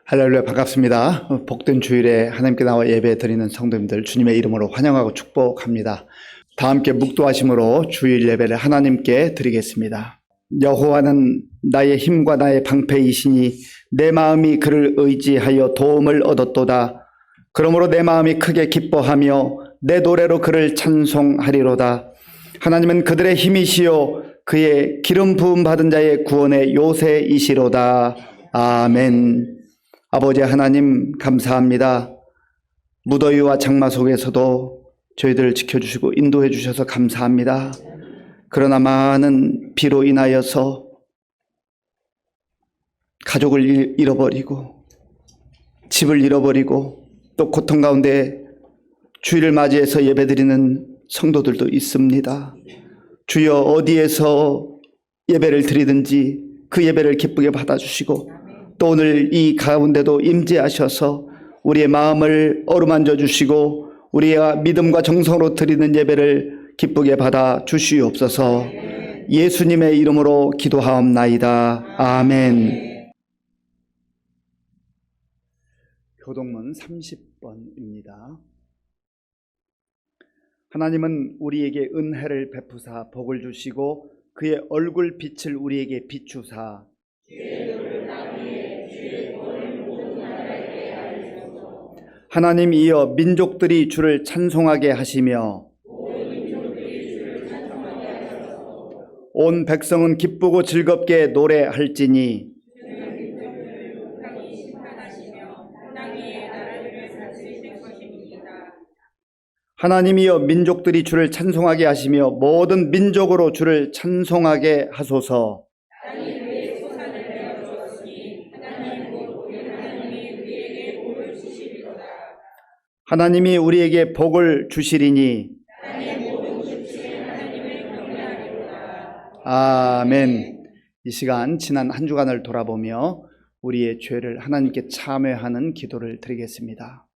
할렐루야, 반갑습니다. 복된 주일에 하나님께 나와 예배 드리는 성도님들 주님의 이름으로 환영하고 축복합니다. 다 함께 묵도하심으로 주일 예배를 하나님께 드리겠습니다. 여호와는 나의 힘과 나의 방패이시니 내 마음이 그를 의지하여 도움을 얻었도다. 그러므로 내 마음이 크게 기뻐하며 내 노래로 그를 찬송하리로다. 하나님은 그들의 힘이시요 그의 기름 부음 받은 자의 구원의 요새이시로다. 아멘. 아버지 하나님 감사합니다. 무더위와 장마 속에서도 저희들을 지켜주시고 인도해 주셔서 감사합니다. 그러나 많은 비로 인하여서 가족을 잃어버리고 집을 잃어버리고 또 고통 가운데 주일을 맞이해서 예배드리는 성도들도 있습니다. 주여 어디에서 예배를 드리든지 그 예배를 기쁘게 받아주시고 또 오늘 이 가운데도 임재하셔서 우리의 마음을 어루만져 주시고 우리의 믿음과 정성으로 드리는 예배를 기쁘게 받아 주시옵소서. 예수님의 이름으로 기도하옵나이다. 아멘. 교동문 30번입니다. 하나님은 우리에게 은혜를 베푸사 복을 주시고 그의 얼굴 빛을 우리에게 비추사 하나님이여 민족들이 주를 찬송하게 하시며 온 백성은 기쁘고 즐겁게 노래할지니 하나님이여 민족들이 주를 찬송하게 하시며 모든 민족으로 주를 찬송하게 하소서. 하나님이 우리에게 복을 주시리니 아멘. 이 시간 지난 한 주간을 돌아보며 우리의 죄를 하나님께 참회하는 기도를 드리겠습니다.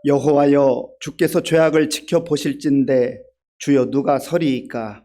여호와여 주께서 죄악을 지켜보실진대 주여 누가 서리이까.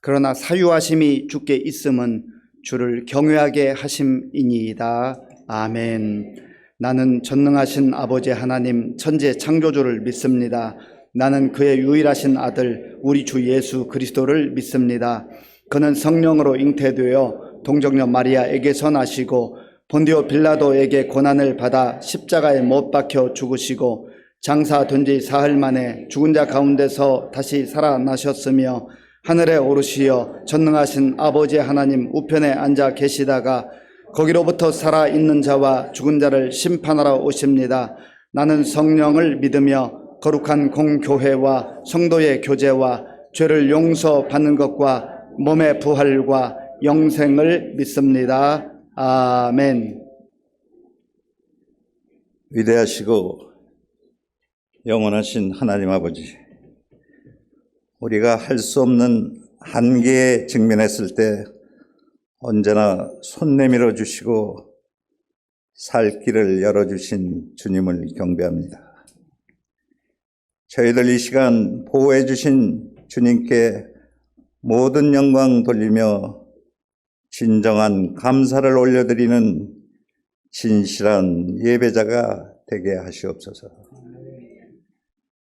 그러나 사유하심이 주께 있음은 주를 경외하게 하심이니이다. 아멘. 나는 전능하신 아버지 하나님 천지 창조주를 믿습니다. 나는 그의 유일하신 아들 우리 주 예수 그리스도를 믿습니다. 그는 성령으로 잉태되어 동정녀 마리아에게서 나시고 본디오 빌라도에게 고난을 받아 십자가에 못 박혀 죽으시고 장사된 지 사흘 만에 죽은 자 가운데서 다시 살아나셨으며 하늘에 오르시어 전능하신 아버지 하나님 우편에 앉아 계시다가 거기로부터 살아있는 자와 죽은 자를 심판하러 오십니다. 나는 성령을 믿으며 거룩한 공교회와 성도의 교제와 죄를 용서받는 것과 몸의 부활과 영생을 믿습니다. 아멘. 위대하시고 영원하신 하나님 아버지, 우리가 할 수 없는 한계에 직면했을 때 언제나 손 내밀어 주시고 살 길을 열어주신 주님을 경배합니다. 저희들 이 시간 보호해 주신 주님께 모든 영광 돌리며 진정한 감사를 올려드리는 진실한 예배자가 되게 하시옵소서.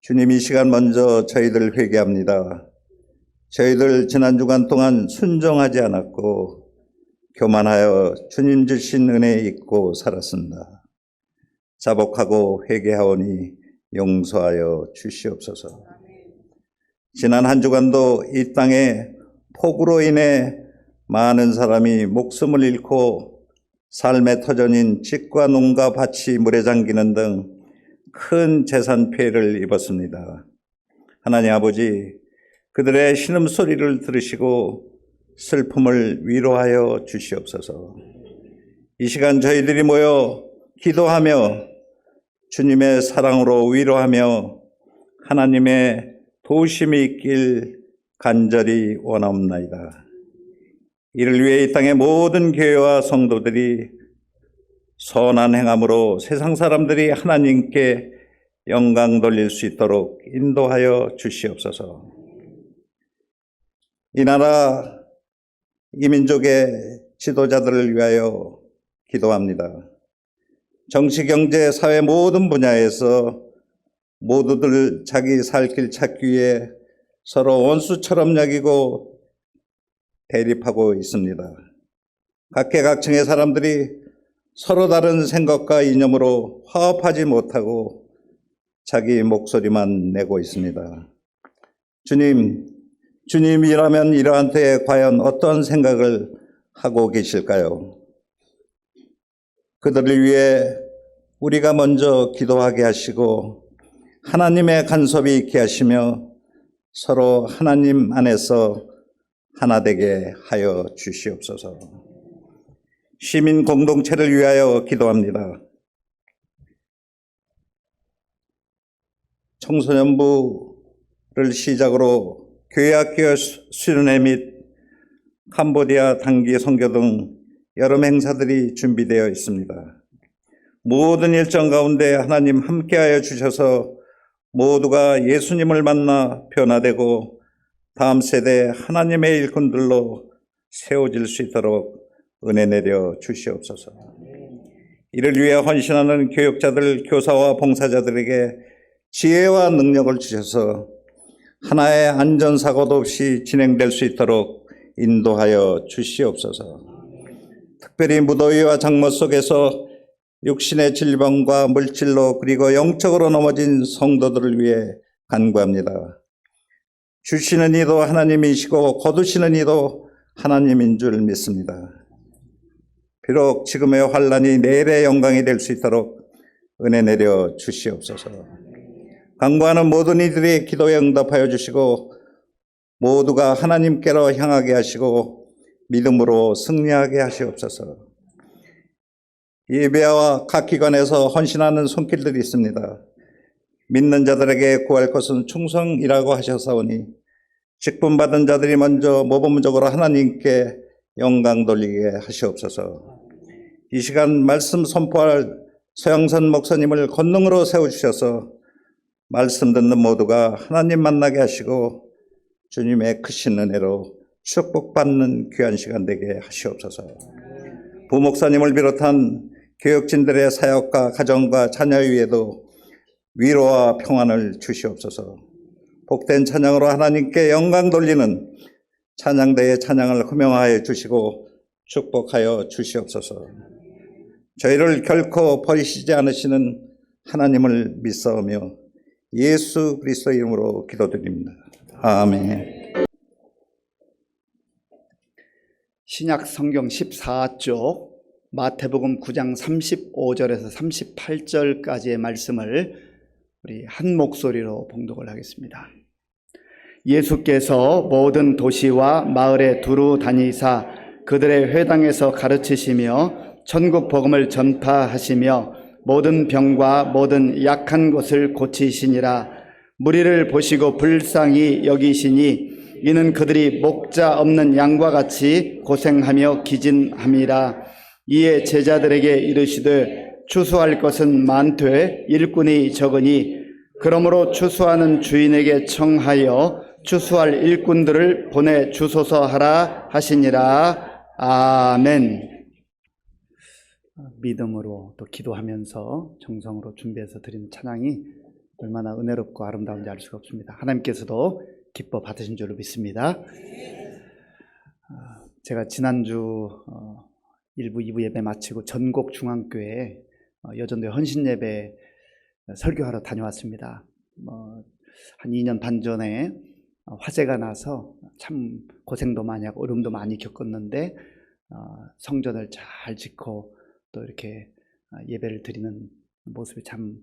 주님, 이 시간 먼저 저희들 회개합니다. 저희들 지난 주간 동안 순종하지 않았고 교만하여 주님 주신 은혜에 잊고 살았습니다. 자복하고 회개하오니 용서하여 주시옵소서. 지난 한 주간도 이 땅에 폭우로 인해 많은 사람이 목숨을 잃고 삶의 터전인 집과 농가 밭이 물에 잠기는 등 큰 재산 피해를 입었습니다. 하나님 아버지, 그들의 신음소리를 들으시고 슬픔을 위로하여 주시옵소서. 이 시간 저희들이 모여 기도하며 주님의 사랑으로 위로하며 하나님의 도우심이 있길 간절히 원하옵나이다. 이를 위해 이 땅의 모든 교회와 성도들이 선한 행함으로 세상 사람들이 하나님께 영광 돌릴 수 있도록 인도하여 주시옵소서. 이 나라, 이 민족의 지도자들을 위하여 기도합니다. 정치, 경제, 사회 모든 분야에서 모두들 자기 살 길 찾기 위해 서로 원수처럼 여기고 대립하고 있습니다. 각계각층의 사람들이 서로 다른 생각과 이념으로 화합하지 못하고 자기 목소리만 내고 있습니다. 주님이라면 이러한 때에 과연 어떤 생각을 하고 계실까요? 그들을 위해 우리가 먼저 기도하게 하시고 하나님의 간섭이 있게 하시며 서로 하나님 안에서 하나 되게 하여 주시옵소서. 시민 공동체를 위하여 기도합니다. 청소년부를 시작으로 교회학교 수련회 및 캄보디아 단기 선교 등 여러 행사들이 준비되어 있습니다. 모든 일정 가운데 하나님 함께하여 주셔서 모두가 예수님을 만나 변화되고 다음 세대 하나님의 일꾼들로 세워질 수 있도록 은혜 내려 주시옵소서. 이를 위해 헌신하는 교육자들, 교사와 봉사자들에게 지혜와 능력을 주셔서 하나의 안전사고도 없이 진행될 수 있도록 인도하여 주시옵소서. 특별히 무더위와 장마 속에서 육신의 질병과 물질로 그리고 영적으로 넘어진 성도들을 위해 간구합니다. 주시는 이도 하나님이시고 거두시는 이도 하나님인 줄 믿습니다. 비록 지금의 환난이 내일의 영광이 될 수 있도록 은혜 내려 주시옵소서. 간구하는 모든 이들의 기도에 응답하여 주시고 모두가 하나님께로 향하게 하시고 믿음으로 승리하게 하시옵소서. 예배와 각 기관에서 헌신하는 손길들이 있습니다. 믿는 자들에게 구할 것은 충성이라고 하셨사오니 직분받은 자들이 먼저 모범적으로 하나님께 영광 돌리게 하시옵소서. 이 시간 말씀 선포할 서영선 목사님을 권능으로 세워주셔서 말씀 듣는 모두가 하나님 만나게 하시고 주님의 크신 은혜로 축복받는 귀한 시간 되게 하시옵소서. 부목사님을 비롯한 교육진들의 사역과 가정과 자녀 위에도 위로와 평안을 주시옵소서. 복된 찬양으로 하나님께 영광 돌리는 찬양대의 찬양을 호명하여 주시고 축복하여 주시옵소서. 저희를 결코 버리시지 않으시는 하나님을 믿사오며 예수 그리스도 이름으로 기도드립니다. 아멘. 신약 성경 14쪽 마태복음 9장 35절에서 38절까지의 말씀을 우리 한 목소리로 봉독을 하겠습니다. 예수께서 모든 도시와 마을에 두루 다니사 그들의 회당에서 가르치시며 천국 복음을 전파하시며 모든 병과 모든 약한 것을 고치시니라. 무리를 보시고 불쌍히 여기시니 이는 그들이 목자 없는 양과 같이 고생하며 기진함이라. 이에 제자들에게 이르시되 추수할 것은 많되 일꾼이 적으니 그러므로 추수하는 주인에게 청하여 추수할 일꾼들을 보내주소서 하라 하시니라. 아멘. 믿음으로 또 기도하면서 정성으로 준비해서 드리는 찬양이 얼마나 은혜롭고 아름다운지 알 수가 없습니다. 하나님께서도 기뻐 받으신 줄로 믿습니다. 제가 지난주 1부, 2부 예배 마치고 전곡 중앙교회 여전도에 헌신 예배 설교하러 다녀왔습니다. 한 2년 반 전에 화재가 나서 참 고생도 많이 하고 어려움도 많이 겪었는데 성전을 잘 짓고 또 이렇게 예배를 드리는 모습이 참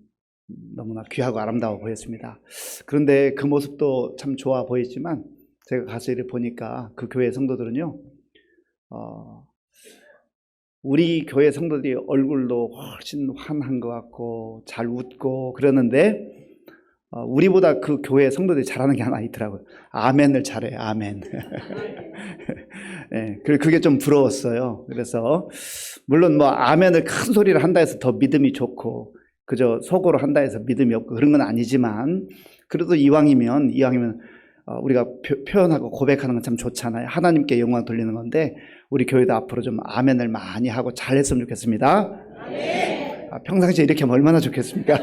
너무나 귀하고 아름다워 보였습니다. 그런데 그 모습도 참 좋아 보이지만 제가 가서 이를 보니까 그 교회 성도들은요, 우리 교회 성도들이 얼굴도 훨씬 환한 것 같고 잘 웃고 그러는데 우리보다 그 교회 성도들이 잘하는 게 하나 있더라고요. 아멘을 잘해. 아멘. 네, 그게 좀 부러웠어요. 그래서 물론 뭐 아멘을 큰 소리를 한다 해서 더 믿음이 좋고 그저 속으로 한다 해서 믿음이 없고 그런 건 아니지만 그래도 이왕이면 우리가 표현하고 고백하는 건 참 좋잖아요. 하나님께 영광 돌리는 건데 우리 교회도 앞으로 좀 아멘을 많이 하고 잘했으면 좋겠습니다. 아멘. 평상시에 이렇게 하면 얼마나 좋겠습니까?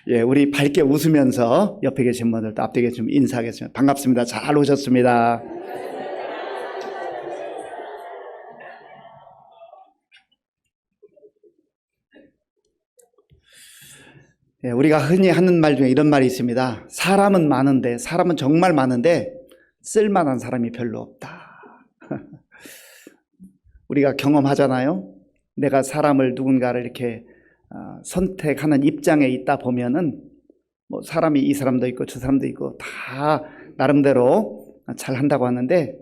예, 우리 밝게 웃으면서 옆에 계신 분들도 앞뒤에 좀 인사하겠습니다. 반갑습니다. 잘 오셨습니다. 예, 우리가 흔히 하는 말 중에 이런 말이 있습니다. 사람은 많은데, 사람은 정말 많은데 쓸만한 사람이 별로 없다. 우리가 경험하잖아요. 내가 사람을 누군가를 이렇게 선택하는 입장에 있다 보면은 뭐 사람이 이 사람도 있고 저 사람도 있고 다 나름대로 잘 한다고 하는데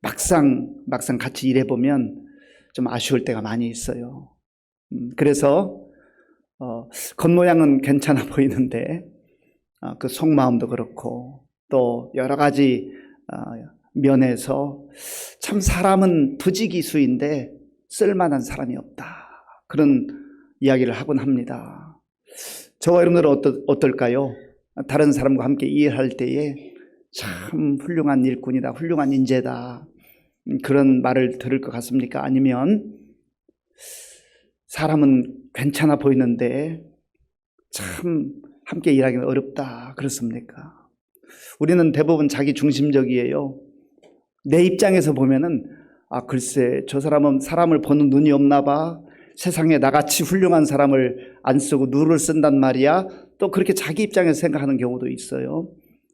막상 같이 일해 보면 좀 아쉬울 때가 많이 있어요. 그래서 겉모양은 괜찮아 보이는데 그 속마음도 그렇고 또 여러 가지 면에서 참 사람은 부지기수인데 쓸만한 사람이 없다. 그런 이야기를 하곤 합니다. 저와 여러분들은 어떨까요? 다른 사람과 함께 일할 때에 참 훌륭한 일꾼이다, 훌륭한 인재다, 그런 말을 들을 것 같습니까? 아니면 사람은 괜찮아 보이는데 참 함께 일하기는 어렵다, 그렇습니까? 우리는 대부분 자기 중심적이에요. 내 입장에서 보면은 글쎄 저 사람은 사람을 보는 눈이 없나 봐. 세상에 나같이 훌륭한 사람을 안 쓰고 누를 쓴단 말이야. 또 그렇게 자기 입장에서 생각하는 경우도 있어요.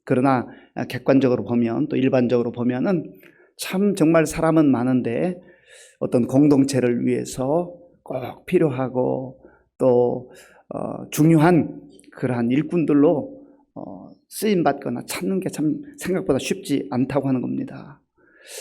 그러나 객관적으로 보면 또 일반적으로 보면은 참 정말 사람은 많은데 어떤 공동체를 위해서 꼭 필요하고 또 중요한 그러한 일꾼들로 쓰임받거나 찾는 게 참 생각보다 쉽지 않다고 하는 겁니다.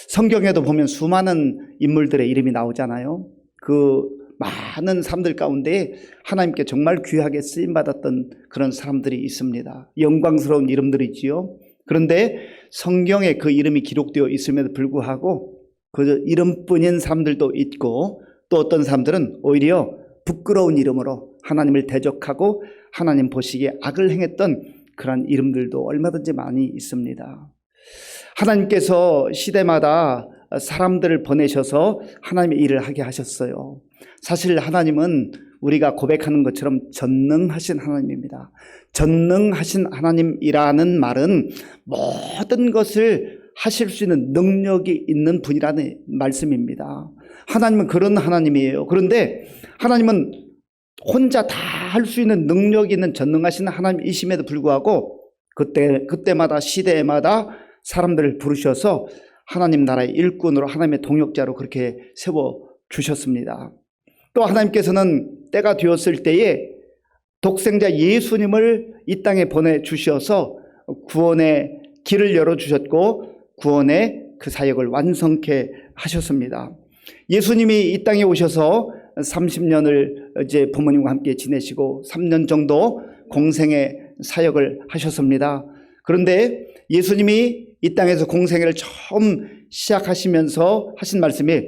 성경에도 보면 수많은 인물들의 이름이 나오잖아요. 그 많은 사람들 가운데 하나님께 정말 귀하게 쓰임받았던 그런 사람들이 있습니다. 영광스러운 이름들이지요. 그런데 성경에 그 이름이 기록되어 있음에도 불구하고 그 이름뿐인 사람들도 있고 또 어떤 사람들은 오히려 부끄러운 이름으로 하나님을 대적하고 하나님 보시기에 악을 행했던 그런 이름들도 얼마든지 많이 있습니다. 하나님께서 시대마다 사람들을 보내셔서 하나님의 일을 하게 하셨어요. 사실 하나님은 우리가 고백하는 것처럼 전능하신 하나님입니다. 전능하신 하나님이라는 말은 모든 것을 하실 수 있는 능력이 있는 분이라는 말씀입니다. 하나님은 그런 하나님이에요. 그런데 하나님은 혼자 다 할 수 있는 능력이 있는 전능하신 하나님이심에도 불구하고 그때마다 시대마다 사람들을 부르셔서 하나님 나라의 일꾼으로 하나님의 동역자로 그렇게 세워주셨습니다. 또 하나님께서는 때가 되었을 때에 독생자 예수님을 이 땅에 보내주셔서 구원의 길을 열어주셨고 구원의 그 사역을 완성케 하셨습니다. 예수님이 이 땅에 오셔서 30년을 이제 부모님과 함께 지내시고 3년 정도 공생의 사역을 하셨습니다. 그런데 예수님이 이 땅에서 공생애를 처음 시작하시면서 하신 말씀이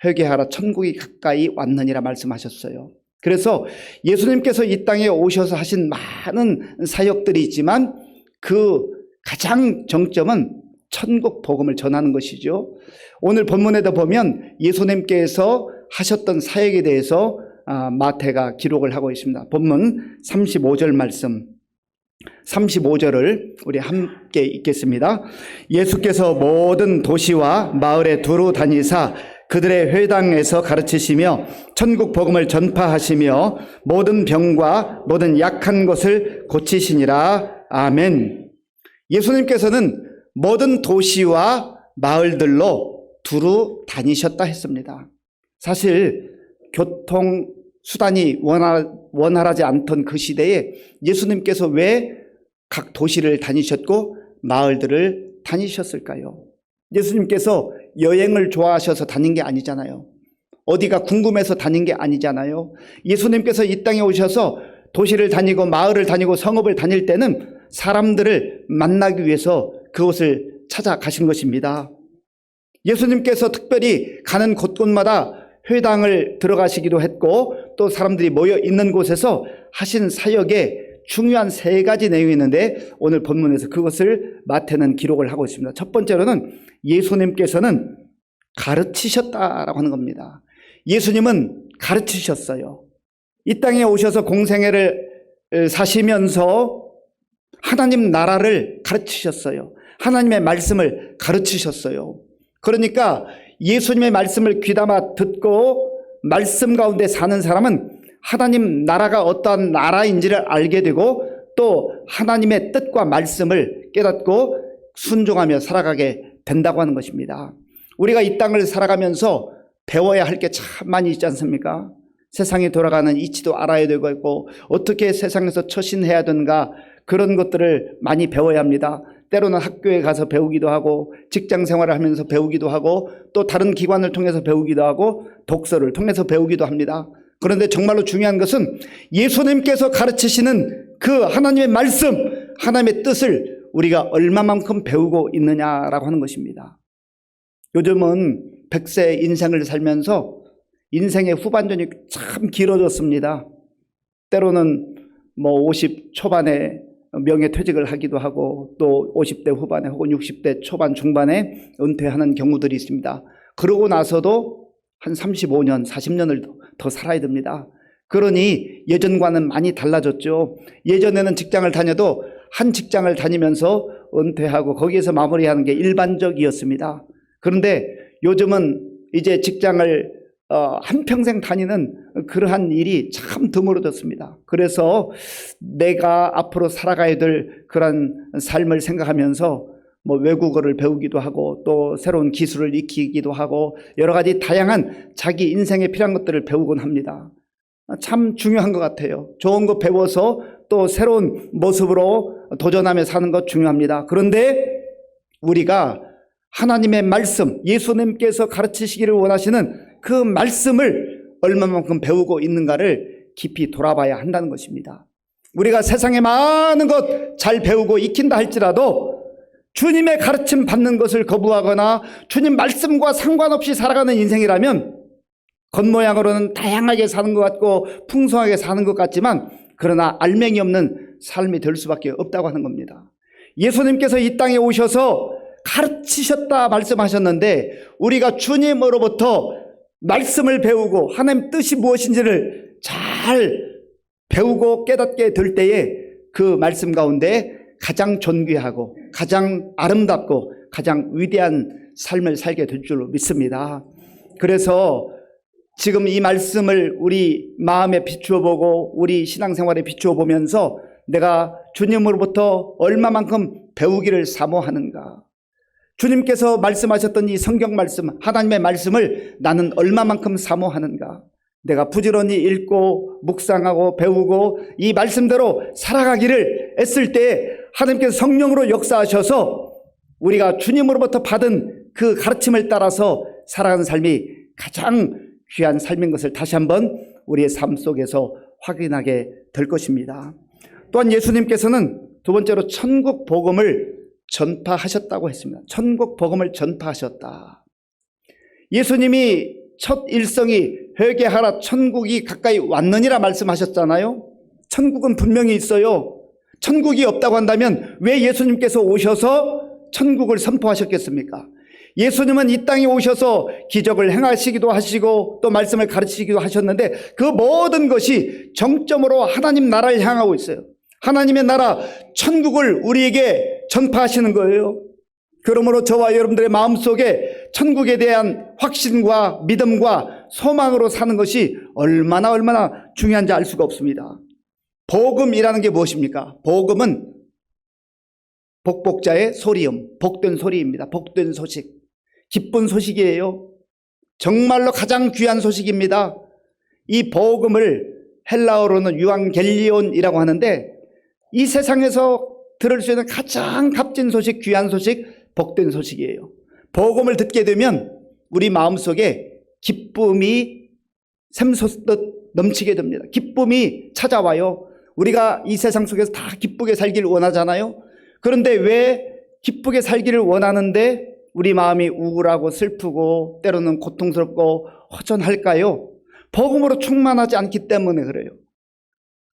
회개하라 천국이 가까이 왔느니라 말씀하셨어요. 그래서 예수님께서 이 땅에 오셔서 하신 많은 사역들이 있지만 그 가장 정점은 천국 복음을 전하는 것이죠. 오늘 본문에도 보면 예수님께서 하셨던 사역에 대해서 마태가 기록을 하고 있습니다. 본문 35절 말씀 35절을 우리 함께 읽겠습니다. 예수께서 모든 도시와 마을에 두루 다니사 그들의 회당에서 가르치시며 천국 복음을 전파하시며 모든 병과 모든 약한 것을 고치시니라. 아멘. 예수님께서는 모든 도시와 마을들로 두루 다니셨다 했습니다. 사실 교통수단이 원활하지 않던 그 시대에 예수님께서 왜 각 도시를 다니셨고 마을들을 다니셨을까요? 예수님께서 여행을 좋아하셔서 다닌 게 아니잖아요. 어디가 궁금해서 다닌 게 아니잖아요. 예수님께서 이 땅에 오셔서 도시를 다니고 마을을 다니고 성읍을 다닐 때는 사람들을 만나기 위해서 그곳을 찾아가신 것입니다. 예수님께서 특별히 가는 곳곳마다 회당을 들어가시기도 했고 또 사람들이 모여 있는 곳에서 하신 사역에 중요한 세 가지 내용이 있는데 오늘 본문에서 그것을 마태는 기록을 하고 있습니다. 첫 번째로는 예수님께서는 가르치셨다라고 하는 겁니다. 예수님은 가르치셨어요. 이 땅에 오셔서 공생애를 사시면서 하나님 나라를 가르치셨어요. 하나님의 말씀을 가르치셨어요. 그러니까 예수님의 말씀을 귀담아 듣고 말씀 가운데 사는 사람은 하나님 나라가 어떠한 나라인지를 알게 되고 또 하나님의 뜻과 말씀을 깨닫고 순종하며 살아가게 된다고 하는 것입니다. 우리가 이 땅을 살아가면서 배워야 할 게 참 많이 있지 않습니까? 세상이 돌아가는 이치도 알아야 되고 있고 어떻게 세상에서 처신해야 되는가 그런 것들을 많이 배워야 합니다. 때로는 학교에 가서 배우기도 하고 직장 생활을 하면서 배우기도 하고 또 다른 기관을 통해서 배우기도 하고 독서를 통해서 배우기도 합니다. 그런데 정말로 중요한 것은 예수님께서 가르치시는 그 하나님의 말씀, 하나님의 뜻을 우리가 얼마만큼 배우고 있느냐라고 하는 것입니다. 요즘은 100세 인생을 살면서 인생의 후반전이 참 길어졌습니다. 때로는 50 초반에 명예퇴직을 하기도 하고 또 50대 후반에 혹은 60대 초반 중반에 은퇴하는 경우들이 있습니다. 그러고 나서도 한 35년, 40년을 더 살아야 됩니다. 그러니 예전과는 많이 달라졌죠. 예전에는 직장을 다녀도 한 직장을 다니면서 은퇴하고 거기에서 마무리하는 게 일반적이었습니다. 그런데 요즘은 이제 직장을 한평생 다니는 그러한 일이 참 드물어졌습니다. 그래서 내가 앞으로 살아가야 될 그런 삶을 생각하면서 외국어를 배우기도 하고 또 새로운 기술을 익히기도 하고 여러 가지 다양한 자기 인생에 필요한 것들을 배우곤 합니다. 참 중요한 것 같아요. 좋은 거 배워서 또 새로운 모습으로 도전하며 사는 것 중요합니다. 그런데 우리가 하나님의 말씀, 예수님께서 가르치시기를 원하시는 그 말씀을 얼마만큼 배우고 있는가를 깊이 돌아봐야 한다는 것입니다. 우리가 세상에 많은 것 잘 배우고 익힌다 할지라도 주님의 가르침 받는 것을 거부하거나 주님 말씀과 상관없이 살아가는 인생이라면 겉모양으로는 다양하게 사는 것 같고 풍성하게 사는 것 같지만 그러나 알맹이 없는 삶이 될 수밖에 없다고 하는 겁니다. 예수님께서 이 땅에 오셔서 가르치셨다 말씀하셨는데 우리가 주님으로부터 말씀을 배우고 하나님 뜻이 무엇인지를 잘 배우고 깨닫게 될 때에 그 말씀 가운데 가장 존귀하고 가장 아름답고 가장 위대한 삶을 살게 될 줄로 믿습니다. 그래서 지금 이 말씀을 우리 마음에 비추어 보고 우리 신앙생활에 비추어 보면서 내가 주님으로부터 얼마만큼 배우기를 사모하는가, 주님께서 말씀하셨던 이 성경 말씀, 하나님의 말씀을 나는 얼마만큼 사모하는가, 내가 부지런히 읽고 묵상하고 배우고 이 말씀대로 살아가기를 애쓸 때 하나님께서 성령으로 역사하셔서 우리가 주님으로부터 받은 그 가르침을 따라서 살아가는 삶이 가장 귀한 삶인 것을 다시 한번 우리의 삶 속에서 확인하게 될 것입니다. 또한 예수님께서는 두 번째로 천국 복음을 전파하셨다고 했습니다. 천국 복음을 전파하셨다. 예수님이 첫 일성이 회개하라 천국이 가까이 왔느니라 말씀하셨잖아요. 천국은 분명히 있어요. 천국이 없다고 한다면 왜 예수님께서 오셔서 천국을 선포하셨겠습니까? 예수님은 이 땅에 오셔서 기적을 행하시기도 하시고 또 말씀을 가르치기도 하셨는데 그 모든 것이 정점으로 하나님 나라를 향하고 있어요. 하나님의 나라 천국을 우리에게 전파하시는 거예요. 그러므로 저와 여러분들의 마음속에 천국에 대한 확신과 믿음과 소망으로 사는 것이 얼마나 중요한지 알 수가 없습니다. 복음이라는 게 무엇입니까? 복음은 복복자의 소리음, 복된 소리입니다. 복된 소식, 기쁜 소식이에요. 정말로 가장 귀한 소식입니다. 이 복음을 헬라어로는 유앙겔리온이라고 하는데 이 세상에서 들을 수 있는 가장 값진 소식, 귀한 소식, 복된 소식이에요. 복음을 듣게 되면 우리 마음속에 기쁨이 샘솟듯 넘치게 됩니다. 기쁨이 찾아와요. 우리가 이 세상 속에서 다 기쁘게 살기를 원하잖아요. 그런데 왜 기쁘게 살기를 원하는데 우리 마음이 우울하고 슬프고 때로는 고통스럽고 허전할까요? 복음으로 충만하지 않기 때문에 그래요.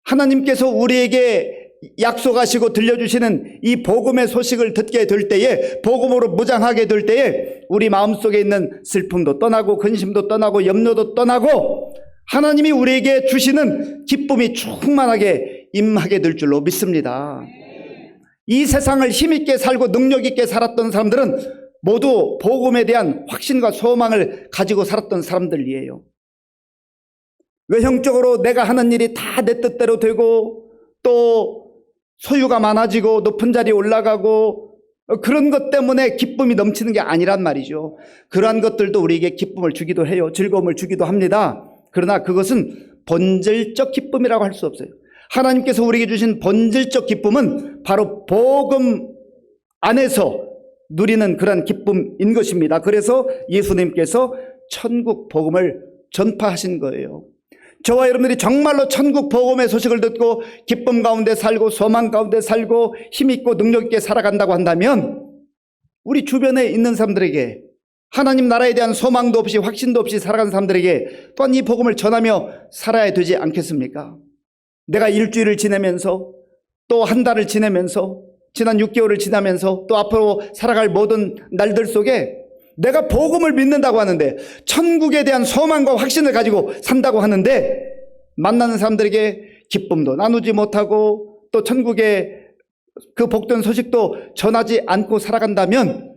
하나님께서 우리에게 약속하시고 들려주시는 이 복음의 소식을 듣게 될 때에, 복음으로 무장하게 될 때에 우리 마음속에 있는 슬픔도 떠나고 근심도 떠나고 염려도 떠나고 하나님이 우리에게 주시는 기쁨이 충만하게 임하게 될 줄로 믿습니다. 이 세상을 힘있게 살고 능력있게 살았던 사람들은 모두 복음에 대한 확신과 소망을 가지고 살았던 사람들이에요. 외형적으로 내가 하는 일이 다 내 뜻대로 되고 또 소유가 많아지고 높은 자리에 올라가고 그런 것 때문에 기쁨이 넘치는 게 아니란 말이죠. 그러한 것들도 우리에게 기쁨을 주기도 해요. 즐거움을 주기도 합니다. 그러나 그것은 본질적 기쁨이라고 할 수 없어요. 하나님께서 우리에게 주신 본질적 기쁨은 바로 복음 안에서 누리는 그런 기쁨인 것입니다. 그래서 예수님께서 천국 복음을 전파하신 거예요. 저와 여러분들이 정말로 천국 복음의 소식을 듣고 기쁨 가운데 살고 소망 가운데 살고 힘있고 능력있게 살아간다고 한다면 우리 주변에 있는 사람들에게 하나님 나라에 대한 소망도 없이 확신도 없이 살아가는 사람들에게 또한 이 복음을 전하며 살아야 되지 않겠습니까? 내가 일주일을 지내면서 또 한 달을 지내면서 지난 6개월을 지나면서 또 앞으로 살아갈 모든 날들 속에 내가 복음을 믿는다고 하는데 천국에 대한 소망과 확신을 가지고 산다고 하는데 만나는 사람들에게 기쁨도 나누지 못하고 또 천국의 그 복된 소식도 전하지 않고 살아간다면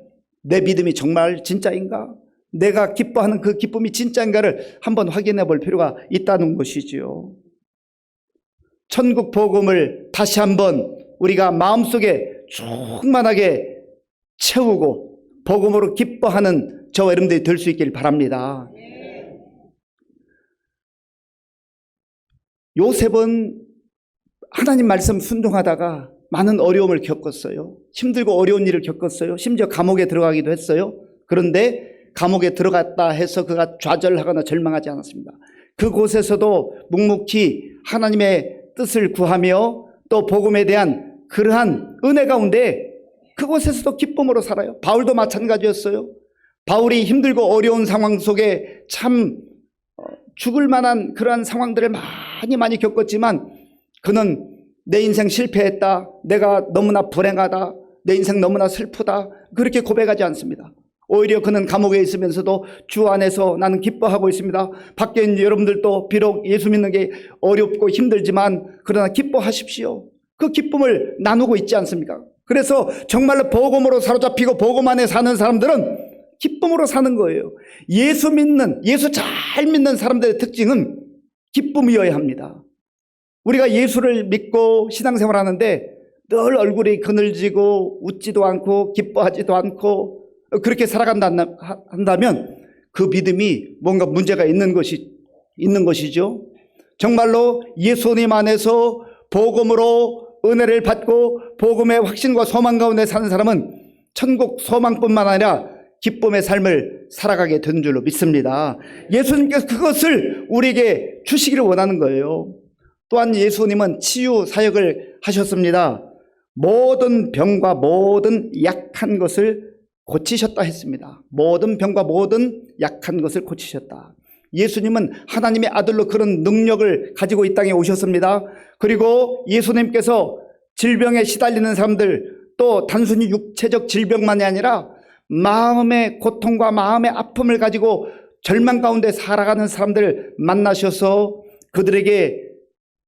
내 믿음이 정말 진짜인가? 내가 기뻐하는 그 기쁨이 진짜인가를 한번 확인해 볼 필요가 있다는 것이지요. 천국 복음을 다시 한번 우리가 마음속에 충만하게 채우고 복음으로 기뻐하는 저와 여러분들이 될 수 있길 바랍니다. 요셉은 하나님 말씀 순종하다가 많은 어려움을 겪었어요. 힘들고 어려운 일을 겪었어요. 심지어 감옥에 들어가기도 했어요. 그런데 감옥에 들어갔다 해서 그가 좌절하거나 절망하지 않았습니다. 그곳에서도 묵묵히 하나님의 뜻을 구하며 또 복음에 대한 그러한 은혜 가운데 그곳에서도 기쁨으로 살아요. 바울도 마찬가지였어요. 바울이 힘들고 어려운 상황 속에 참 죽을 만한 그러한 상황들을 많이 겪었지만 그는 내 인생 실패했다. 내가 너무나 불행하다. 내 인생 너무나 슬프다. 그렇게 고백하지 않습니다. 오히려 그는 감옥에 있으면서도 주 안에서 나는 기뻐하고 있습니다. 밖에 있는 여러분들도 비록 예수 믿는 게 어렵고 힘들지만 그러나 기뻐하십시오. 그 기쁨을 나누고 있지 않습니까? 그래서 정말로 복음으로 사로잡히고 복음 안에 사는 사람들은 기쁨으로 사는 거예요. 예수 잘 믿는 사람들의 특징은 기쁨이어야 합니다. 우리가 예수를 믿고 신앙생활 하는데 늘 얼굴이 그늘지고 웃지도 않고 기뻐하지도 않고 그렇게 살아간다 한다면 그 믿음이 뭔가 문제가 있는 것이죠. 정말로 예수님 안에서 복음으로 은혜를 받고 복음의 확신과 소망 가운데 사는 사람은 천국 소망뿐만 아니라 기쁨의 삶을 살아가게 된 줄로 믿습니다. 예수님께서 그것을 우리에게 주시기를 원하는 거예요. 또한 예수님은 치유 사역을 하셨습니다. 모든 병과 모든 약한 것을 고치셨다 했습니다. 모든 병과 모든 약한 것을 고치셨다. 예수님은 하나님의 아들로 그런 능력을 가지고 이 땅에 오셨습니다. 그리고 예수님께서 질병에 시달리는 사람들 또 단순히 육체적 질병만이 아니라 마음의 고통과 마음의 아픔을 가지고 절망 가운데 살아가는 사람들을 만나셔서 그들에게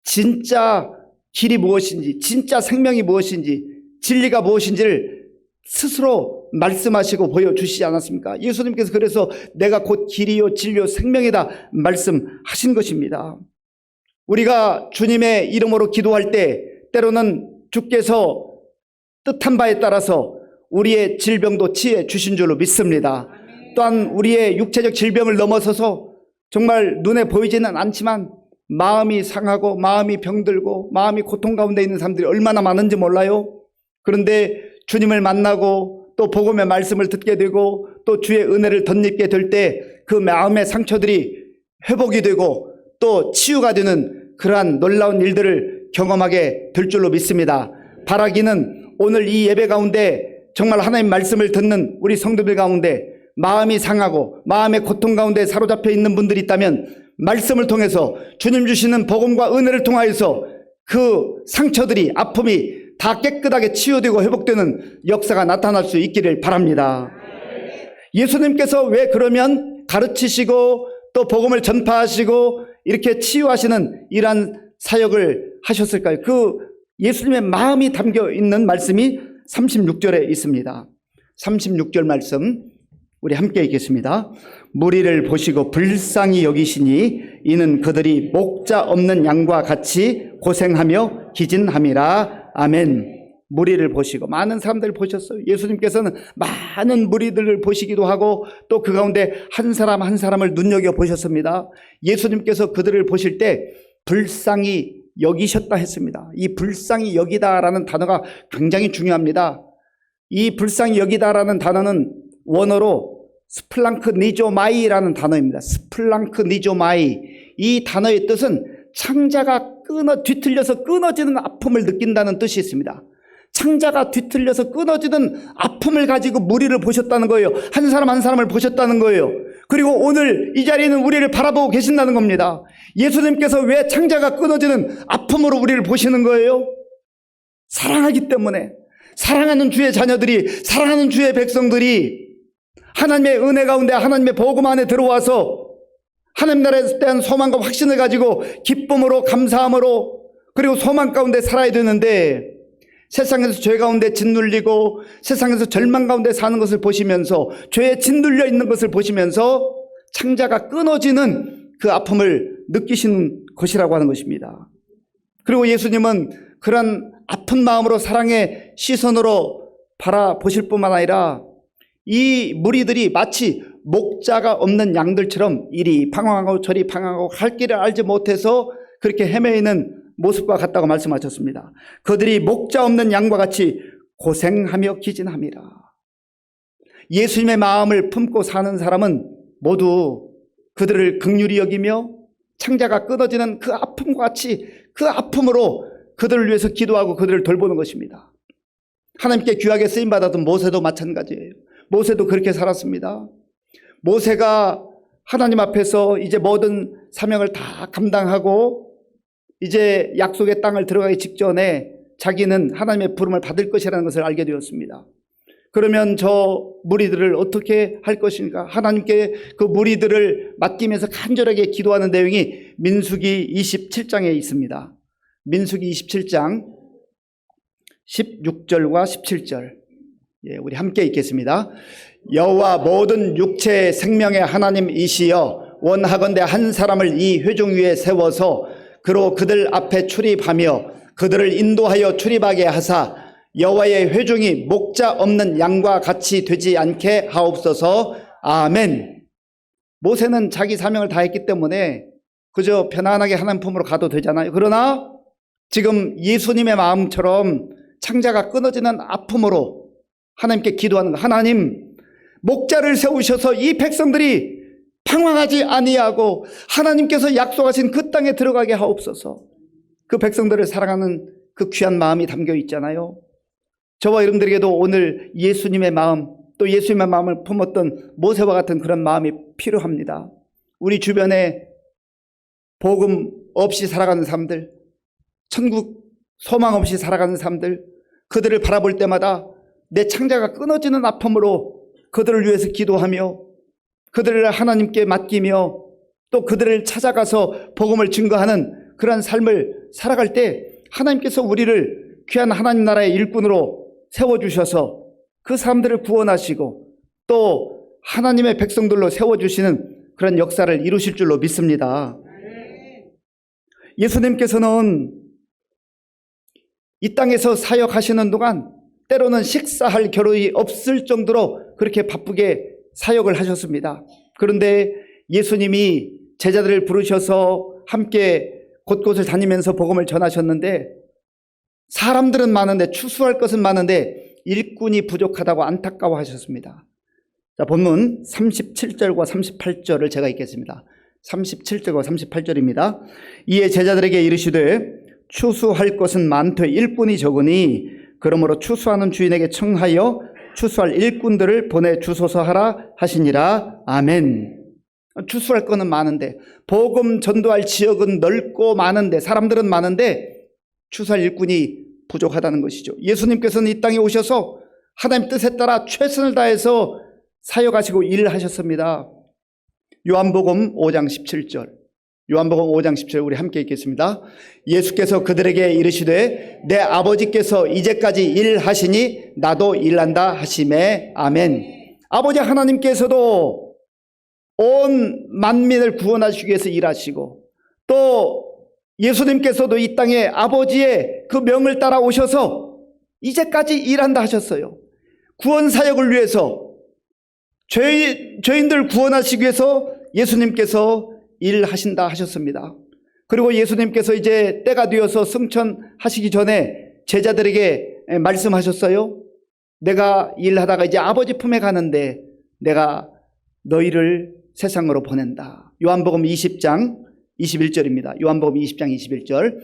진짜 길이 무엇인지 진짜 생명이 무엇인지 진리가 무엇인지를 스스로 말씀하시고 보여주시지 않았습니까? 예수님께서 그래서 내가 곧 길이요 진리요 생명이다 말씀하신 것입니다. 우리가 주님의 이름으로 기도할 때 때로는 주께서 뜻한 바에 따라서 우리의 질병도 치유해 주신 줄로 믿습니다. 또한 우리의 육체적 질병을 넘어서서 정말 눈에 보이지는 않지만 마음이 상하고 마음이 병들고 마음이 고통 가운데 있는 사람들이 얼마나 많은지 몰라요. 그런데 주님을 만나고 또 복음의 말씀을 듣게 되고 또 주의 은혜를 덧입게 될 때 그 마음의 상처들이 회복이 되고 또 치유가 되는 그러한 놀라운 일들을 경험하게 될 줄로 믿습니다. 바라기는 오늘 이 예배 가운데 정말 하나님 말씀을 듣는 우리 성도들 가운데 마음이 상하고 마음의 고통 가운데 사로잡혀 있는 분들이 있다면 말씀을 통해서 주님 주시는 복음과 은혜를 통하여서 그 상처들이 아픔이 다 깨끗하게 치유되고 회복되는 역사가 나타날 수 있기를 바랍니다. 예수님께서 왜 그러면 가르치시고 또 복음을 전파하시고 이렇게 치유하시는 이러한 사역을 하셨을까요? 그 예수님의 마음이 담겨 있는 말씀이 36절에 있습니다. 36절 말씀 우리 함께 읽겠습니다. 무리를 보시고 불쌍히 여기시니 이는 그들이 목자 없는 양과 같이 고생하며 기진함이라. 아멘. 무리를 보시고 많은 사람들을 보셨어요. 예수님께서는 많은 무리들을 보시기도 하고 또 그 가운데 한 사람 한 사람을 눈여겨보셨습니다. 예수님께서 그들을 보실 때 불쌍히 여기셨다 했습니다. 이 불쌍히 여기다라는 단어가 굉장히 중요합니다. 이 불쌍히 여기다라는 단어는 원어로 스플랑크 니조마이라는 단어입니다. 스플랑크 니조마이. 이 단어의 뜻은 창자가 뒤틀려서 끊어지는 아픔을 느낀다는 뜻이 있습니다. 창자가 뒤틀려서 끊어지는 아픔을 가지고 무리를 보셨다는 거예요. 한 사람 한 사람을 보셨다는 거예요. 그리고 오늘 이 자리에 있는 우리를 바라보고 계신다는 겁니다. 예수님께서 왜 창자가 끊어지는 아픔으로 우리를 보시는 거예요? 사랑하기 때문에. 사랑하는 주의 자녀들이, 사랑하는 주의 백성들이 하나님의 은혜 가운데 하나님의 복음 안에 들어와서 하나님 나라에 대한 소망과 확신을 가지고 기쁨으로 감사함으로 그리고 소망 가운데 살아야 되는데 세상에서 죄 가운데 짓눌리고 세상에서 절망 가운데 사는 것을 보시면서 죄에 짓눌려 있는 것을 보시면서 창자가 끊어지는 그 아픔을 느끼시는 것이라고 하는 것입니다. 그리고 예수님은 그런 아픈 마음으로 사랑의 시선으로 바라보실 뿐만 아니라 이 무리들이 마치 목자가 없는 양들처럼 이리 방황하고 저리 방황하고 갈 길을 알지 못해서 그렇게 헤매이는 모습과 같다고 말씀하셨습니다. 그들이 목자 없는 양과 같이 고생하며 기진함이라. 예수님의 마음을 품고 사는 사람은 모두 그들을 긍휼히 여기며 창자가 끊어지는 그 아픔과 같이 그 아픔으로 그들을 위해서 기도하고 그들을 돌보는 것입니다. 하나님께 귀하게 쓰임받았던 모세도 마찬가지예요. 모세도 그렇게 살았습니다. 모세가 하나님 앞에서 이제 모든 사명을 다 감당하고 이제 약속의 땅을 들어가기 직전에 자기는 하나님의 부름을 받을 것이라는 것을 알게 되었습니다. 그러면 저 무리들을 어떻게 할 것인가? 하나님께 그 무리들을 맡기면서 간절하게 기도하는 내용이 민수기 27장에 있습니다. 민수기 27장 16절과 17절. 우리 함께 읽겠습니다. 여호와 모든 육체의 생명의 하나님이시여 원하건대 한 사람을 이 회중 위에 세워서 그로 그들 앞에 출입하며 그들을 인도하여 출입하게 하사 여호와의 회중이 목자 없는 양과 같이 되지 않게 하옵소서. 아멘. 모세는 자기 사명을 다했기 때문에 그저 편안하게 하나님 품으로 가도 되잖아요. 그러나 지금 예수님의 마음처럼 창자가 끊어지는 아픔으로 하나님께 기도하는 거. 하나님, 목자를 세우셔서 이 백성들이 방황하지 아니하고 하나님께서 약속하신 그 땅에 들어가게 하옵소서. 그 백성들을 사랑하는 그 귀한 마음이 담겨 있잖아요. 저와 여러분들에게도 오늘 예수님의 마음, 또 예수님의 마음을 품었던 모세와 같은 그런 마음이 필요합니다. 우리 주변에 복음 없이 살아가는 사람들, 천국 소망 없이 살아가는 사람들, 그들을 바라볼 때마다 내 창자가 끊어지는 아픔으로 그들을 위해서 기도하며 그들을 하나님께 맡기며 또 그들을 찾아가서 복음을 증거하는 그러한 삶을 살아갈 때 하나님께서 우리를 귀한 하나님 나라의 일꾼으로 세워주셔서 그 사람들을 구원하시고 또 하나님의 백성들로 세워주시는 그런 역사를 이루실 줄로 믿습니다. 예수님께서는 이 땅에서 사역하시는 동안 때로는 식사할 겨를이 없을 정도로 그렇게 바쁘게 사역을 하셨습니다. 그런데 예수님이 제자들을 부르셔서 함께 곳곳을 다니면서 복음을 전하셨는데 사람들은 많은데 추수할 것은 많은데 일꾼이 부족하다고 안타까워하셨습니다. 자, 본문 37절과 38절을 제가 읽겠습니다. 37절과 38절입니다. 이에 제자들에게 이르시되 추수할 것은 많되 일꾼이 적으니 그러므로 추수하는 주인에게 청하여 추수할 일꾼들을 보내주소서 하라 하시니라. 아멘. 추수할 것은 많은데 복음 전도할 지역은 넓고 많은데 사람들은 많은데 추수할 일꾼이 부족하다는 것이죠. 예수님께서는 이 땅에 오셔서 하나님 뜻에 따라 최선을 다해서 사역하시고 일을 하셨습니다. 요한복음 5장 17절 요한복음 5장 10절 우리 함께 읽겠습니다. 예수께서 그들에게 이르시되 내 아버지께서 이제까지 일하시니 나도 일한다 하시매 아멘. 아버지 하나님께서도 온 만민을 구원하시기 위해서 일하시고 또 예수님께서도 이 땅에 아버지의 그 명을 따라 오셔서 이제까지 일한다 하셨어요. 구원 사역을 위해서 죄인들 구원하시기 위해서 예수님께서 일하신다 하셨습니다. 그리고 예수님께서 이제 때가 되어서 승천하시기 전에 제자들에게 말씀하셨어요. 내가 일하다가 이제 아버지 품에 가는데 내가 너희를 세상으로 보낸다. 요한복음 20장 21절입니다. 요한복음 20장 21절.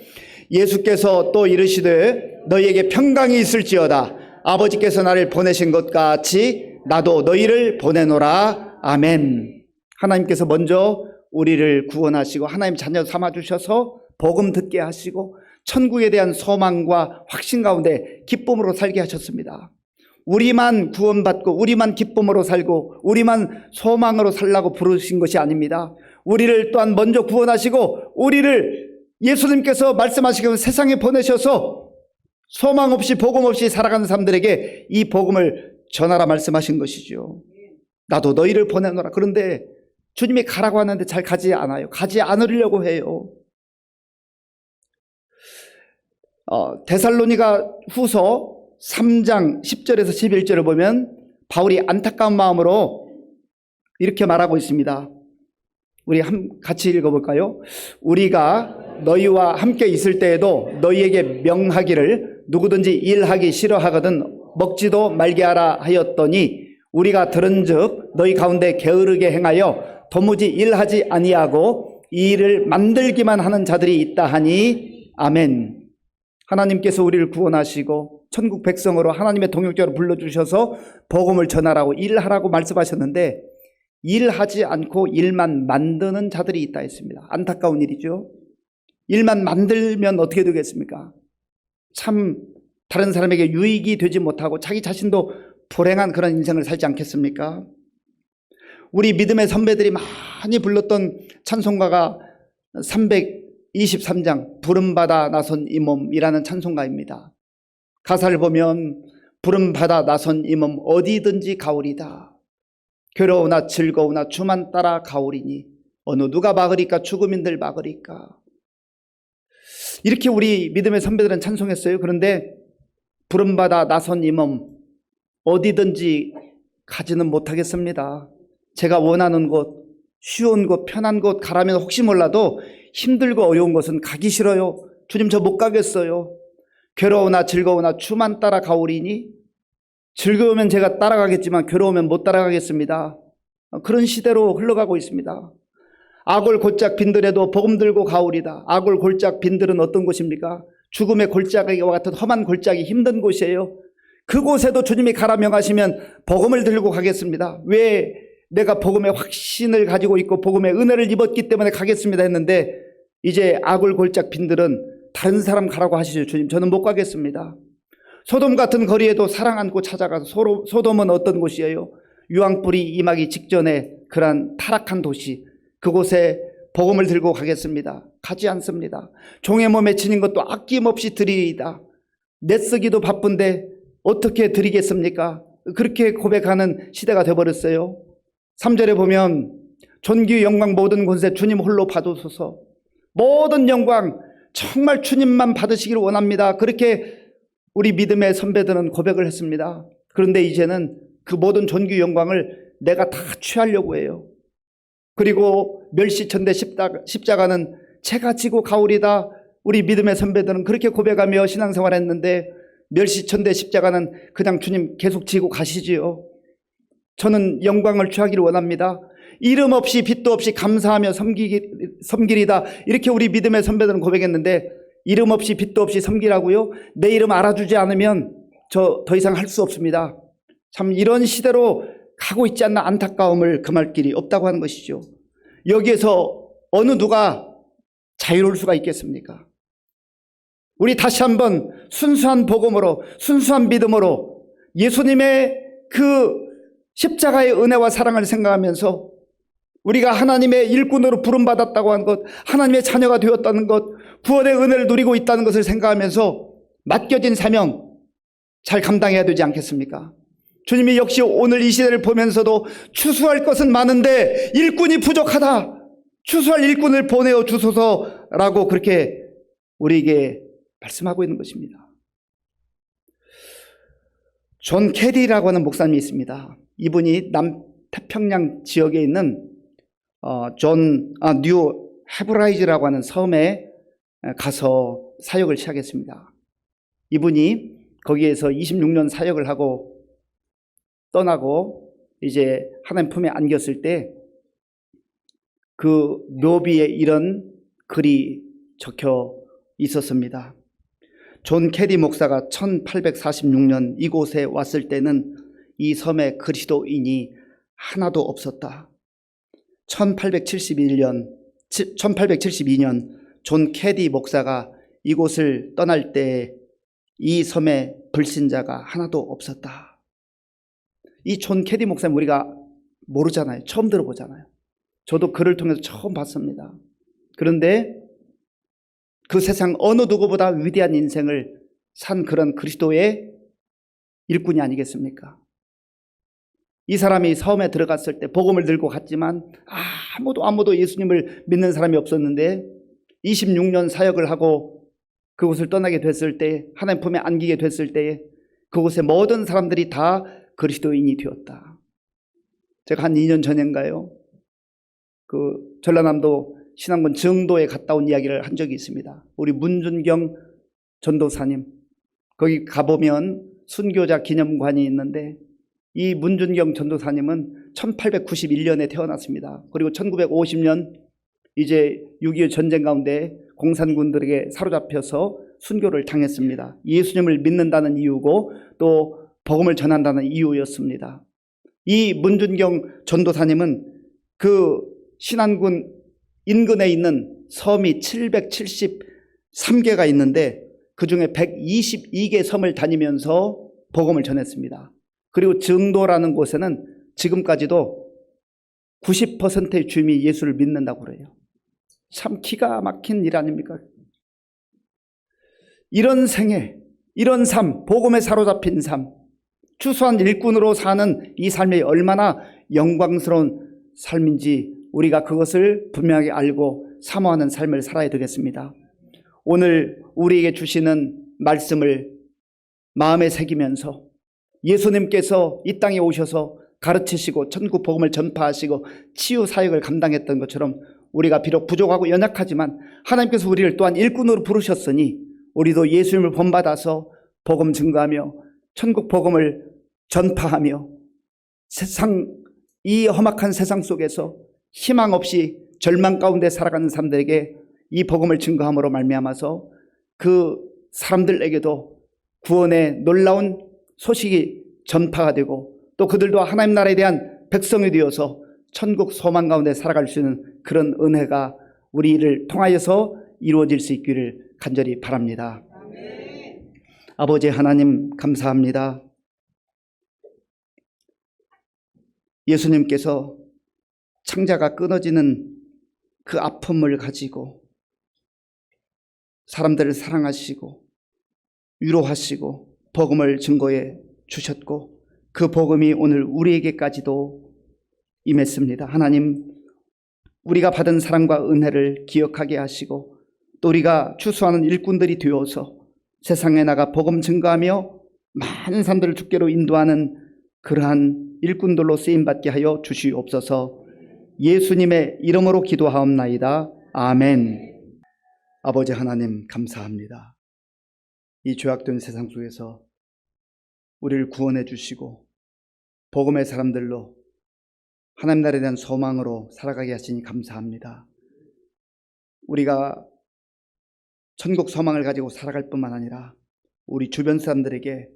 예수께서 또 이르시되 너희에게 평강이 있을지어다. 아버지께서 나를 보내신 것 같이 나도 너희를 보내노라. 아멘. 하나님께서 먼저 우리를 구원하시고 하나님 자녀 삼아주셔서 복음 듣게 하시고 천국에 대한 소망과 확신 가운데 기쁨으로 살게 하셨습니다. 우리만 구원받고 우리만 기쁨으로 살고 우리만 소망으로 살라고 부르신 것이 아닙니다. 우리를 또한 먼저 구원하시고 우리를 예수님께서 말씀하시기로 세상에 보내셔서 소망 없이 복음 없이 살아가는 사람들에게 이 복음을 전하라 말씀하신 것이죠. 나도 너희를 보내노라. 그런데 주님이 가라고 하는데 잘 가지 않아요. 가지 않으려고 해요. 데살로니가 후서 3장 10절에서 11절을 보면 바울이 안타까운 마음으로 이렇게 말하고 있습니다. 우리 같이 읽어볼까요? 우리가 너희와 함께 있을 때에도 너희에게 명하기를 누구든지 일하기 싫어하거든 먹지도 말게 하라 하였더니 우리가 들은즉 너희 가운데 게으르게 행하여 도무지 일하지 아니하고 이 일을 만들기만 하는 자들이 있다 하니 아멘. 하나님께서 우리를 구원하시고 천국 백성으로 하나님의 동역자로 불러주셔서 복음을 전하라고 일하라고 말씀하셨는데 일하지 않고 일만 만드는 자들이 있다 했습니다. 안타까운 일이죠. 일만 만들면 어떻게 되겠습니까? 참 다른 사람에게 유익이 되지 못하고 자기 자신도 불행한 그런 인생을 살지 않겠습니까? 우리 믿음의 선배들이 많이 불렀던 찬송가가 323장 부름받아 나선 이 몸이라는 찬송가입니다. 가사를 보면 부름받아 나선 이 몸 어디든지 가오리다. 괴로우나 즐거우나 주만 따라 가오리니 어느 누가 막으리까 죽음인들 막으리까. 이렇게 우리 믿음의 선배들은 찬송했어요. 그런데 부름받아 나선 이 몸 어디든지 가지는 못하겠습니다. 제가 원하는 곳, 쉬운 곳, 편한 곳 가라면 혹시 몰라도 힘들고 어려운 곳은 가기 싫어요. 주님 저 못 가겠어요. 괴로우나 즐거우나 주만 따라 가오리니 즐거우면 제가 따라가겠지만 괴로우면 못 따라가겠습니다. 그런 시대로 흘러가고 있습니다. 아골 골짝 빈들에도 복음 들고 가오리다. 아골 골짝 빈들은 어떤 곳입니까? 죽음의 골짜기와 같은 험한 골짜기 힘든 곳이에요. 그곳에도 주님이 가라 명하시면 복음을 들고 가겠습니다. 왜 내가 복음의 확신을 가지고 있고 복음의 은혜를 입었기 때문에 가겠습니다 했는데 이제 아골 골짝 빈들은 다른 사람 가라고 하시죠. 주님 저는 못 가겠습니다. 소돔 같은 거리에도 사랑 안고 찾아가서 소돔은 어떤 곳이에요? 유황불이 임하기 직전에 그러한 타락한 도시 그곳에 복음을 들고 가겠습니다. 가지 않습니다. 종의 몸에 지닌 것도 아낌없이 드리이다. 내쓰기도 바쁜데 어떻게 드리겠습니까? 그렇게 고백하는 시대가 되어버렸어요. 3절에 보면 존귀 영광 모든 곳에 주님 홀로 받으소서. 모든 영광 정말 주님만 받으시기를 원합니다. 그렇게 우리 믿음의 선배들은 고백을 했습니다. 그런데 이제는 그 모든 존귀 영광을 내가 다 취하려고 해요. 그리고 멸시천대 십자가는 제가 지고 가오리다. 우리 믿음의 선배들은 그렇게 고백하며 신앙생활을 했는데 멸시천대 십자가는 그냥 주님 계속 지고 가시지요. 저는 영광을 취하기를 원합니다. 이름 없이 빛도 없이 감사하며 섬기리다. 이렇게 우리 믿음의 선배들은 고백했는데 이름 없이 빛도 없이 섬기라고요? 내 이름 알아주지 않으면 저 더 이상 할 수 없습니다. 참 이런 시대로 가고 있지 않나 안타까움을 금할 길이 없다고 하는 것이죠. 여기에서 어느 누가 자유로울 수가 있겠습니까? 우리 다시 한번 순수한 복음으로 순수한 믿음으로 예수님의 그 십자가의 은혜와 사랑을 생각하면서 우리가 하나님의 일꾼으로 부름받았다고 하는 것, 하나님의 자녀가 되었다는 것, 구원의 은혜를 누리고 있다는 것을 생각하면서 맡겨진 사명 잘 감당해야 되지 않겠습니까? 주님이 역시 오늘 이 시대를 보면서도 추수할 것은 많은데 일꾼이 부족하다. 추수할 일꾼을 보내어 주소서라고 그렇게 우리에게 말씀하고 있는 것입니다. 존 캐디라고 하는 목사님이 있습니다. 이분이 남태평양 지역에 있는 뉴 헤브라이즈라고 하는 섬에 가서 사역을 시작했습니다. 이분이 거기에서 26년 사역을 하고 떠나고 이제 하나님 품에 안겼을 때 그 묘비에 이런 글이 적혀 있었습니다. 존 캐디 목사가 1846년 이곳에 왔을 때는 이 섬에 그리스도인이 하나도 없었다. 1872년 존 캐디 목사가 이곳을 떠날 때 이 섬에 불신자가 하나도 없었다. 이 존 캐디 목사님 우리가 모르잖아요. 처음 들어보잖아요. 저도 글을 통해서 처음 봤습니다. 그런데 그 세상 어느 누구보다 위대한 인생을 산 그런 그리스도의 일꾼이 아니겠습니까? 이 사람이 섬에 들어갔을 때 복음을 들고 갔지만 아무도 예수님을 믿는 사람이 없었는데 26년 사역을 하고 그곳을 떠나게 됐을 때, 하나님 품에 안기게 됐을 때에 그곳의 모든 사람들이 다 그리스도인이 되었다. 제가 한 2년 전인가요? 그 전라남도 신안군 정도에 갔다 온 이야기를 한 적이 있습니다. 우리 문준경 전도사님, 거기 가보면 순교자 기념관이 있는데 이 문준경 전도사님은 1891년에 태어났습니다. 그리고 1950년 이제 6.25 전쟁 가운데 공산군들에게 사로잡혀서 순교를 당했습니다. 예수님을 믿는다는 이유고 또 복음을 전한다는 이유였습니다. 이 문준경 전도사님은 그 신안군 인근에 있는 섬이 773개가 있는데 그 중에 122개 섬을 다니면서 복음을 전했습니다. 그리고 정도라는 곳에는 지금까지도 90%의 주민이 예수를 믿는다고 그래요. 참 기가 막힌 일 아닙니까? 이런 생애, 이런 삶, 복음에 사로잡힌 삶, 추수한 일꾼으로 사는 이 삶이 얼마나 영광스러운 삶인지 우리가 그것을 분명하게 알고 사모하는 삶을 살아야 되겠습니다. 오늘 우리에게 주시는 말씀을 마음에 새기면서 예수님께서 이 땅에 오셔서 가르치시고 천국 복음을 전파하시고 치유 사역을 감당했던 것처럼 우리가 비록 부족하고 연약하지만 하나님께서 우리를 또한 일꾼으로 부르셨으니 우리도 예수님을 본받아서 복음 증거하며 천국 복음을 전파하며 이 험악한 세상 속에서 희망 없이 절망 가운데 살아가는 사람들에게 이 복음을 증거함으로 말미암아서 그 사람들에게도 구원의 놀라운 소식이 전파가 되고 또 그들도 하나님 나라에 대한 백성이 되어서 천국 소망 가운데 살아갈 수 있는 그런 은혜가 우리를 통하여서 이루어질 수 있기를 간절히 바랍니다. 아멘. 아버지 하나님 감사합니다. 예수님께서 창자가 끊어지는 그 아픔을 가지고 사람들을 사랑하시고 위로하시고 복음을 증거해 주셨고 그 복음이 오늘 우리에게까지도 임했습니다. 하나님, 우리가 받은 사랑과 은혜를 기억하게 하시고 또 우리가 추수하는 일꾼들이 되어서 세상에 나가 복음 증거하며 많은 사람들을 주께로 인도하는 그러한 일꾼들로 쓰임받게 하여 주시옵소서. 예수님의 이름으로 기도하옵나이다. 아멘. 아버지 하나님 감사합니다. 이 죄악된 세상 속에서 우리를 구원해 주시고 복음의 사람들로 하나님 나라에 대한 소망으로 살아가게 하시니 감사합니다. 우리가 천국 소망을 가지고 살아갈 뿐만 아니라 우리 주변 사람들에게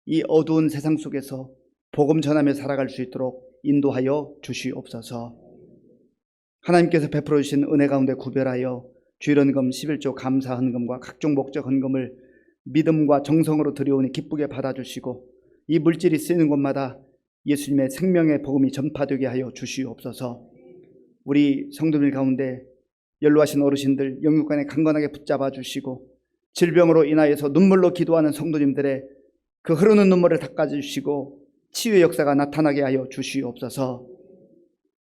이 어두운 세상 속에서 복음 전하며 살아갈 수 있도록 인도하여 주시옵소서. 하나님께서 베풀어 주신 은혜 가운데 구별하여 주일헌금 11조 감사 헌금과 각종 목적 헌금을 믿음과 정성으로 드려오니 기쁘게 받아주시고 이 물질이 쓰이는 곳마다 예수님의 생명의 복음이 전파되게 하여 주시옵소서. 우리 성도들 가운데 연로하신 어르신들 영육간에 강건하게 붙잡아 주시고 질병으로 인하여서 눈물로 기도하는 성도님들의 그 흐르는 눈물을 닦아 주시고 치유의 역사가 나타나게 하여 주시옵소서.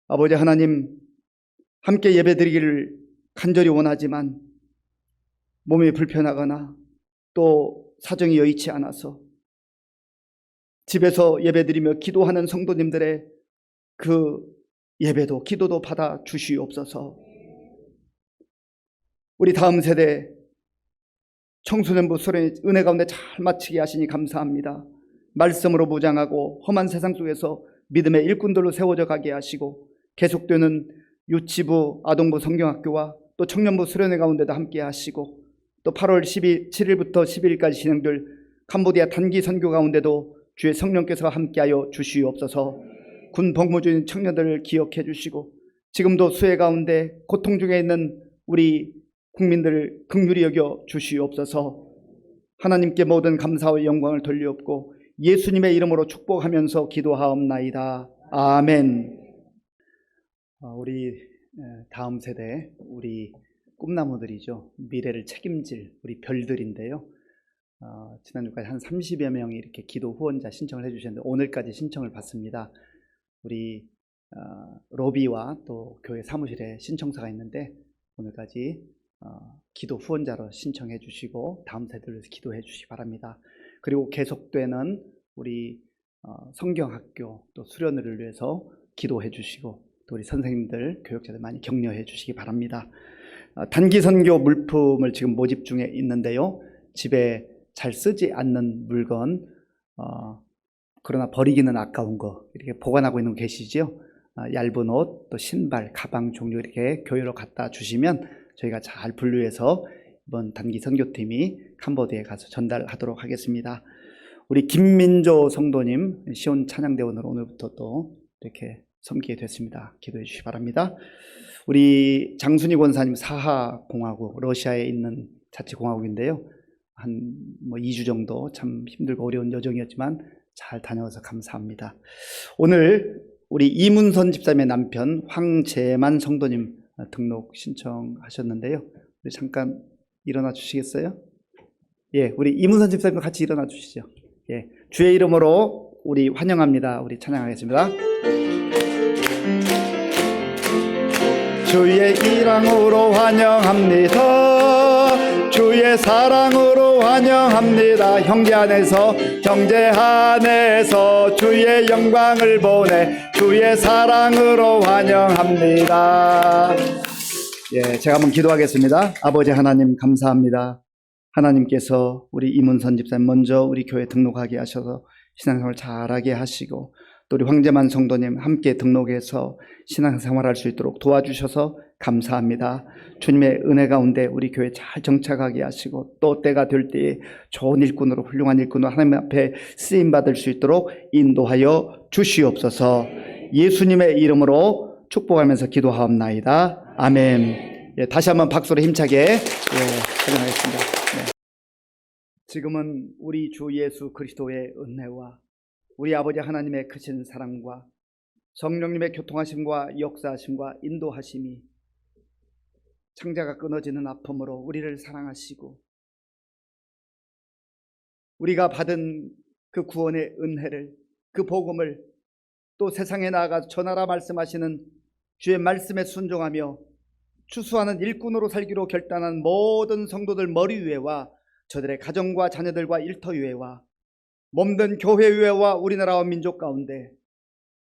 아버지 하나님, 함께 예배드리기를 간절히 원하지만 몸이 불편하거나 또 사정이 여의치 않아서 집에서 예배드리며 기도하는 성도님들의 그 예배도 기도도 받아 주시옵소서. 우리 다음 세대 청소년부 수련회 은혜 가운데 잘 마치게 하시니 감사합니다. 말씀으로 무장하고 험한 세상 속에서 믿음의 일꾼들로 세워져 가게 하시고 계속되는 유치부, 아동부 성경학교와 또 청년부 수련회 가운데도 함께 하시고 또 8월 7일부터 10일까지 진행될 캄보디아 단기 선교 가운데도 주의 성령께서 함께하여 주시옵소서. 군 복무 중인 청년들을 기억해 주시고 지금도 수해 가운데 고통 중에 있는 우리 국민들을 긍휼히 여겨 주시옵소서. 하나님께 모든 감사와 영광을 돌리옵고 예수님의 이름으로 축복하면서 기도하옵나이다. 아멘. 우리 다음 세대, 우리 꿈나무들이죠. 미래를 책임질 우리 별들인데요. 지난주까지 한 30여 명이 이렇게 기도 후원자 신청을 해주셨는데 오늘까지 신청을 받습니다. 우리 로비와 또 교회 사무실에 신청서가 있는데 오늘까지 기도 후원자로 신청해 주시고 다음 세대를 위해서 기도해 주시기 바랍니다. 그리고 계속되는 우리 성경학교 또 수련회를 위해서 기도해 주시고 또 우리 선생님들, 교육자들 많이 격려해 주시기 바랍니다. 단기 선교 물품을 지금 모집 중에 있는데요. 집에 잘 쓰지 않는 물건, 그러나 버리기는 아까운 거 이렇게 보관하고 있는 거 계시죠? 얇은 옷, 또 신발, 가방 종류 이렇게 교회로 갖다 주시면 저희가 잘 분류해서 이번 단기 선교팀이 캄보디아에 가서 전달하도록 하겠습니다. 우리 김민조 성도님 시온 찬양대원으로 오늘부터 또 이렇게 섬기게 됐습니다. 기도해 주시기 바랍니다. 우리 장순희 권사님 사하공화국, 러시아에 있는 자치공화국인데요. 한 2주 정도 참 힘들고 어려운 여정이었지만 잘 다녀와서 감사합니다. 오늘 우리 이문선 집사님의 남편 황재만 성도님 등록 신청하셨는데요. 우리 잠깐 일어나 주시겠어요? 예, 우리 이문선 집사님 같이 일어나 주시죠. 예, 주의 이름으로 우리 환영합니다. 우리 찬양하겠습니다. 주의 이름으로 환영합니다. 주의 사랑으로 환영합니다. 형제 안에서 주의 영광을 보내 주의 사랑으로 환영합니다. 예, 제가 한번 기도하겠습니다. 아버지 하나님 감사합니다. 하나님께서 우리 이문선 집사님 먼저 우리 교회 등록하게 하셔서 신앙생활 잘하게 하시고 또 우리 황재만 성도님 함께 등록해서 신앙생활할 수 있도록 도와주셔서 감사합니다. 주님의 은혜 가운데 우리 교회 잘 정착하게 하시고 또 때가 될 때에 좋은 일꾼으로 훌륭한 일꾼으로 하나님 앞에 쓰임받을 수 있도록 인도하여 주시옵소서. 예수님의 이름으로 축복하면서 기도하옵나이다. 아멘. 예, 다시 한번 박수로 힘차게 찬양하겠습니다. 네. 지금은 우리 주 예수 그리스도의 은혜와 우리 아버지 하나님의 크신 사랑과 성령님의 교통하심과 역사하심과 인도하심이 창자가 끊어지는 아픔으로 우리를 사랑하시고 우리가 받은 그 구원의 은혜를, 그 복음을 또 세상에 나아가 전하라 말씀하시는 주의 말씀에 순종하며 추수하는 일꾼으로 살기로 결단한 모든 성도들 머리 위에와 저들의 가정과 자녀들과 일터 위에와 몸된 교회 위에와 우리나라와 민족 가운데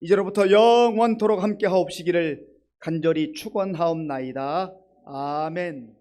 이제로부터 영원토록 함께 하옵시기를 간절히 축원하옵나이다. 아멘.